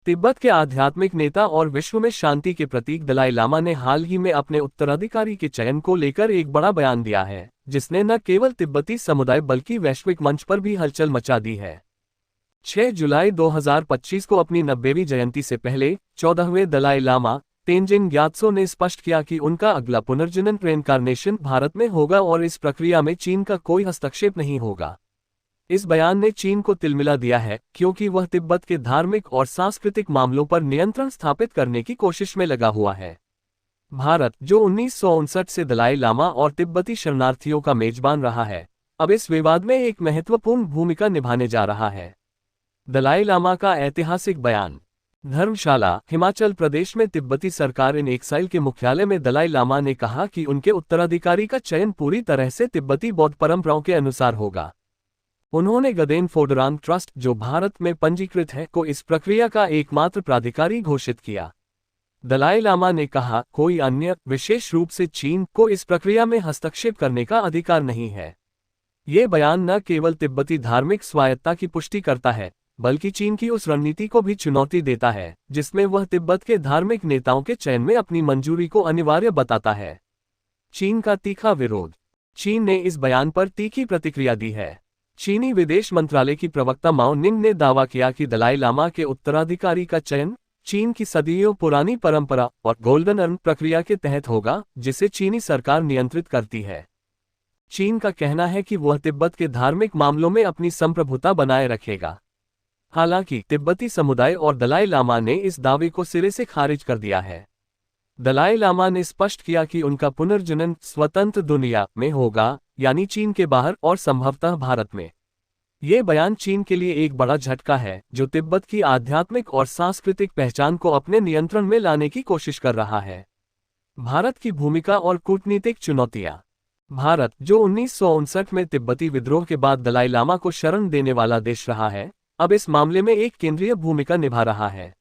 तिब्बत के आध्यात्मिक नेता और विश्व में शांति के प्रतीक दलाई लामा ने हाल ही में अपने उत्तराधिकारी के चयन को लेकर एक बड़ा बयान दिया है, जिसने न केवल तिब्बती समुदाय बल्कि वैश्विक मंच पर भी हलचल मचा दी है। 6 जुलाई 2025 को अपनी 90वीं जयंती से पहले 14वें दलाई लामा तेंजिन ग्यात्सो ने स्पष्ट किया कि उनका अगला पुनर्जनन रेनकार्नेशन भारत में होगा और इस प्रक्रिया में चीन का कोई हस्तक्षेप नहीं होगा। इस बयान ने चीन को तिलमिला दिया है, क्योंकि वह तिब्बत के धार्मिक और सांस्कृतिक मामलों पर नियंत्रण स्थापित करने की कोशिश में लगा हुआ है। भारत, जो 1959 से दलाई लामा और तिब्बती शरणार्थियों का मेजबान रहा है, अब इस विवाद में एक महत्वपूर्ण भूमिका निभाने जा रहा है। दलाई लामा का ऐतिहासिक बयान। धर्मशाला, हिमाचल प्रदेश में तिब्बती सरकार इन एक्साइल के मुख्यालय में दलाई लामा ने कहा कि उनके उत्तराधिकारी का चयन पूरी तरह से तिब्बती बौद्ध परंपराओं के अनुसार होगा। उन्होंने गदेन फोडरांग ट्रस्ट, जो भारत में पंजीकृत है, को इस प्रक्रिया का एकमात्र प्राधिकारी घोषित किया। दलाई लामा ने कहा, कोई अन्य, विशेष रूप से चीन, को इस प्रक्रिया में हस्तक्षेप करने का अधिकार नहीं है। ये बयान न केवल तिब्बती धार्मिक स्वायत्तता की पुष्टि करता है, बल्कि चीन की उस रणनीति को भी चुनौती देता है, जिसमें वह तिब्बत के धार्मिक नेताओं के चयन में अपनी मंजूरी को अनिवार्य बताता है। चीन का तीखा विरोध। चीन ने इस बयान पर तीखी प्रतिक्रिया दी है। चीनी विदेश मंत्रालय की प्रवक्ता माओ निंग ने दावा किया कि दलाई लामा के उत्तराधिकारी का चयन चीन की सदियों पुरानी परंपरा और गोल्डन अर्न प्रक्रिया के तहत होगा, जिसे चीनी सरकार नियंत्रित करती है। चीन का कहना है कि वह तिब्बत के धार्मिक मामलों में अपनी संप्रभुता बनाए रखेगा। हालांकि तिब्बती समुदाय और दलाई लामा ने इस दावे को सिरे से खारिज कर दिया है। दलाई लामा ने स्पष्ट किया कि उनका पुनर्जनन स्वतंत्र दुनिया में होगा, यानी चीन के बाहर और संभवतः भारत में। ये बयान चीन के लिए एक बड़ा झटका है, जो तिब्बत की आध्यात्मिक और सांस्कृतिक पहचान को अपने नियंत्रण में लाने की कोशिश कर रहा है। भारत की भूमिका और कूटनीतिक चुनौतियां। भारत, जो 1959 में तिब्बती विद्रोह के बाद दलाई लामा को शरण देने वाला देश रहा है, अब इस मामले में एक केंद्रीय भूमिका निभा रहा है।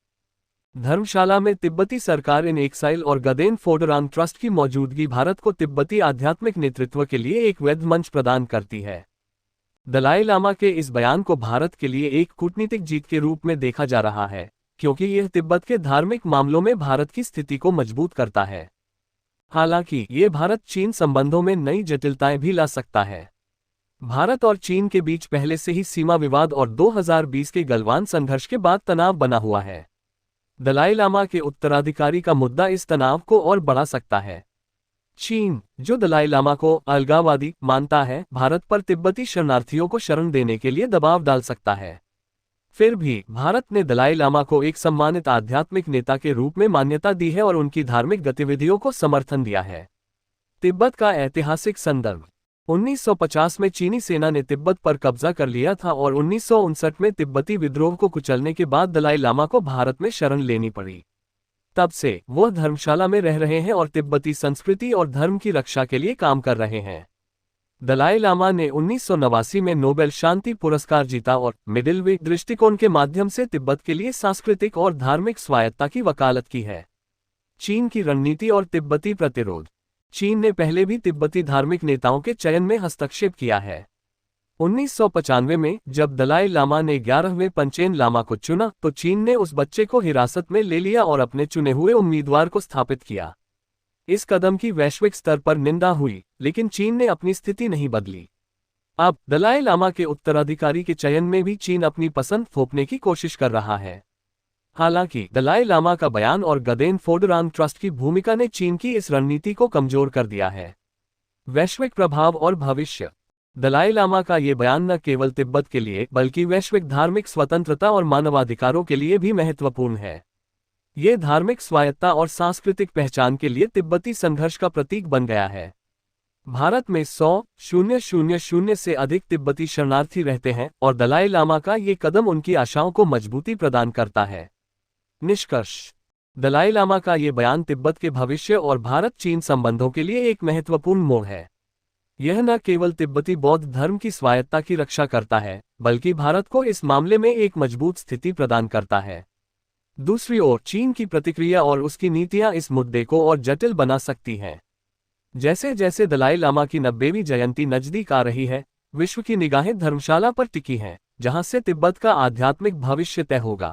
धर्मशाला में तिब्बती सरकार इन एक्साइल और गदेन फोडरांग ट्रस्ट की मौजूदगी भारत को तिब्बती आध्यात्मिक नेतृत्व के लिए एक वैध मंच प्रदान करती है। दलाई लामा के इस बयान को भारत के लिए एक कूटनीतिक जीत के रूप में देखा जा रहा है, क्योंकि यह तिब्बत के धार्मिक मामलों में भारत की स्थिति को मजबूत करता है। हालांकि ये भारत चीन संबंधों में नई जटिलताएं भी ला सकता है। भारत और चीन के बीच पहले से ही सीमा विवाद और 2020 के गलवान संघर्ष के बाद तनाव बना हुआ है। दलाई लामा के उत्तराधिकारी का मुद्दा इस तनाव को और बढ़ा सकता है। चीन, जो दलाई लामा को अलगाववादी मानता है, भारत पर तिब्बती शरणार्थियों को शरण देने के लिए दबाव डाल सकता है। फिर भी भारत ने दलाई लामा को एक सम्मानित आध्यात्मिक नेता के रूप में मान्यता दी है और उनकी धार्मिक गतिविधियों को समर्थन दिया है। तिब्बत का ऐतिहासिक संदर्भ। 1950 में चीनी सेना ने तिब्बत पर कब्जा कर लिया था और 1959 में तिब्बती विद्रोह को कुचलने के बाद दलाई लामा को भारत में शरण लेनी पड़ी। तब से वह धर्मशाला में रह रहे हैं और तिब्बती संस्कृति और धर्म की रक्षा के लिए काम कर रहे हैं। दलाई लामा ने 1989 में नोबेल शांति पुरस्कार जीता और मिडिल वे दृष्टिकोण के माध्यम से तिब्बत के लिए सांस्कृतिक और धार्मिक स्वायत्तता की वकालत की है। चीन की रणनीति और तिब्बती प्रतिरोध। चीन ने पहले भी तिब्बती धार्मिक नेताओं के चयन में हस्तक्षेप किया है। 1995 में जब दलाई लामा ने 11वें पंचेन लामा को चुना, तो चीन ने उस बच्चे को हिरासत में ले लिया और अपने चुने हुए उम्मीदवार को स्थापित किया। इस कदम की वैश्विक स्तर पर निंदा हुई, लेकिन चीन ने अपनी स्थिति नहीं बदली। अब दलाई लामा के उत्तराधिकारी के चयन में भी चीन अपनी पसंद थोपने की कोशिश कर रहा है। हालांकि दलाई लामा का बयान और गदेन फोडरांग ट्रस्ट की भूमिका ने चीन की इस रणनीति को कमजोर कर दिया है। वैश्विक प्रभाव और भविष्य। दलाई लामा का ये बयान न केवल तिब्बत के लिए बल्कि वैश्विक धार्मिक स्वतंत्रता और मानवाधिकारों के लिए भी महत्वपूर्ण है। ये धार्मिक स्वायत्तता और सांस्कृतिक पहचान के लिए तिब्बती संघर्ष का प्रतीक बन गया है। भारत में 100,000 से अधिक तिब्बती शरणार्थी रहते हैं और दलाई लामा का ये कदम उनकी आशाओं को मजबूती प्रदान करता है। निष्कर्ष। दलाई लामा का ये बयान तिब्बत के भविष्य और भारत चीन संबंधों के लिए एक महत्वपूर्ण मोड़ है। यह न केवल तिब्बती बौद्ध धर्म की स्वायत्तता की रक्षा करता है, बल्कि भारत को इस मामले में एक मजबूत स्थिति प्रदान करता है। दूसरी ओर चीन की प्रतिक्रिया और उसकी नीतियां इस मुद्दे को और जटिल बना सकती हैं। जैसे जैसे दलाई लामा की 90वीं जयंती नजदीक आ रही है, विश्व की निगाहें धर्मशाला पर टिकी हैं, जहां से तिब्बत का आध्यात्मिक भविष्य तय होगा।